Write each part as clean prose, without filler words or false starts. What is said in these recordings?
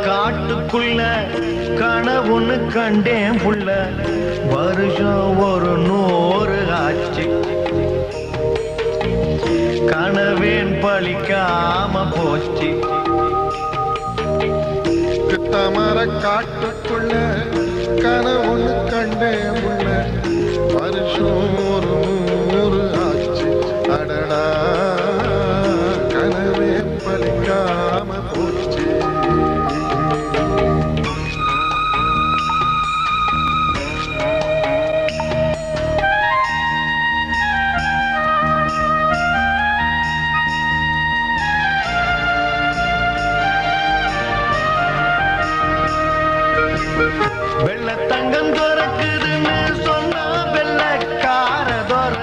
காட்டுக்குள்ள கனவுன்னு கண்டேன் புள்ள, வருஷம் ஒரு 100 ஆச்சு. கனவேன் பழிக்காம போச்சு. கித்தமர காட்டுக்குள்ள கனவுன்னு கண்டேன் புள்ள, வருஷம் ஒரு 100 ஆச்சு. அடடா கனவே பழிக்காம போச்சு. வெள்ள தங்கம் துறக்குதுன்னு சொன்னா வெள்ளக்கார துற,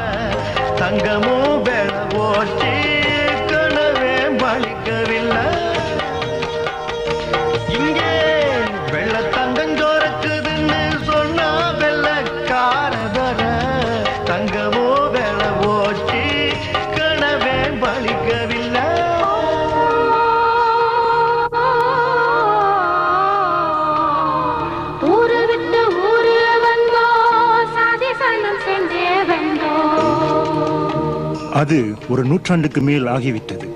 தங்கமும் வெள போச்சு, கனவே பழிக்கவில்லை. இங்கே வெள்ள தங்கம் துறக்குதுன்னு சொன்னா வெள்ளக்கார துற, தங்கமும் வெள போச்சு, கனவே பழிக்கவில்லை. அது ஒரு நூற்றாண்டுக்கு மேல் ஆகிவிட்டது.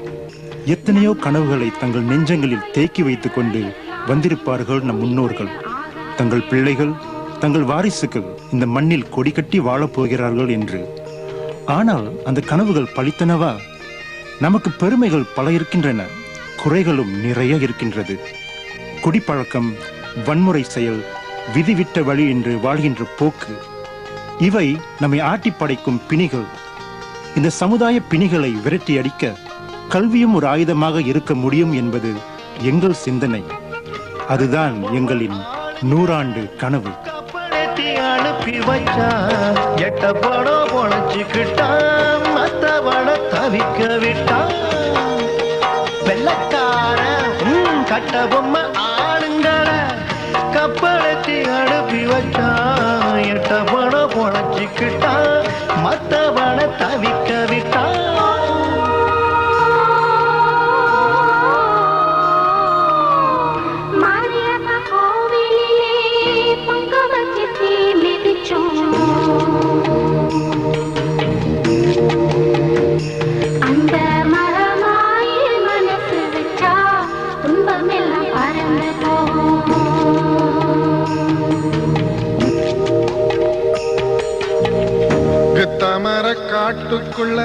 எத்தனையோ கனவுகளை தங்கள் நெஞ்சங்களில் தேக்கி வைத்துக் கொண்டு வந்திருப்பார்கள் நம் முன்னோர்கள். தங்கள் பிள்ளைகள், தங்கள் வாரிசுகள் இந்த மண்ணில் கொடி கட்டி வாழப்போகிறார்கள் என்று. ஆனால் அந்த கனவுகள் பலித்தனவா? நமக்கு பெருமைகள் பல இருக்கின்றன, குறைகளும் நிறைய இருக்கின்றது. குடிப்பழக்கம், வன்முறை செயல், விதிவிட்ட வழி என்று வாழ்கின்ற போக்கு, இவை நம்மை ஆட்டி படைக்கும் பிணிகள். இந்த சமுதாய பிணிகளை விரட்டி அடிக்க கல்வியும் ஒரு ஆயுதமாக இருக்க முடியும் என்பது எங்கள் சிந்தனை. அதுதான் எங்களின் 100 ஆண்டு கனவு. அனுப்பி வச்சா எட்ட படம் பொழைச்சுக்கிட்டான், மத்தவன தவிக்க விட்டான். வெள்ளக்கார கட்ட பொம்மை ஆளுங்கள கப்பலத்தி அனுப்பி வச்சா எட்ட படம் பொழைச்சுக்கிட்டான், மத்தவன தவிக்க விட்டான். கித்தமர காட்டுக்குள்ள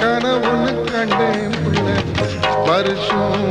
கனவுன்னு கண்டேன் புள்ள, வருஷம்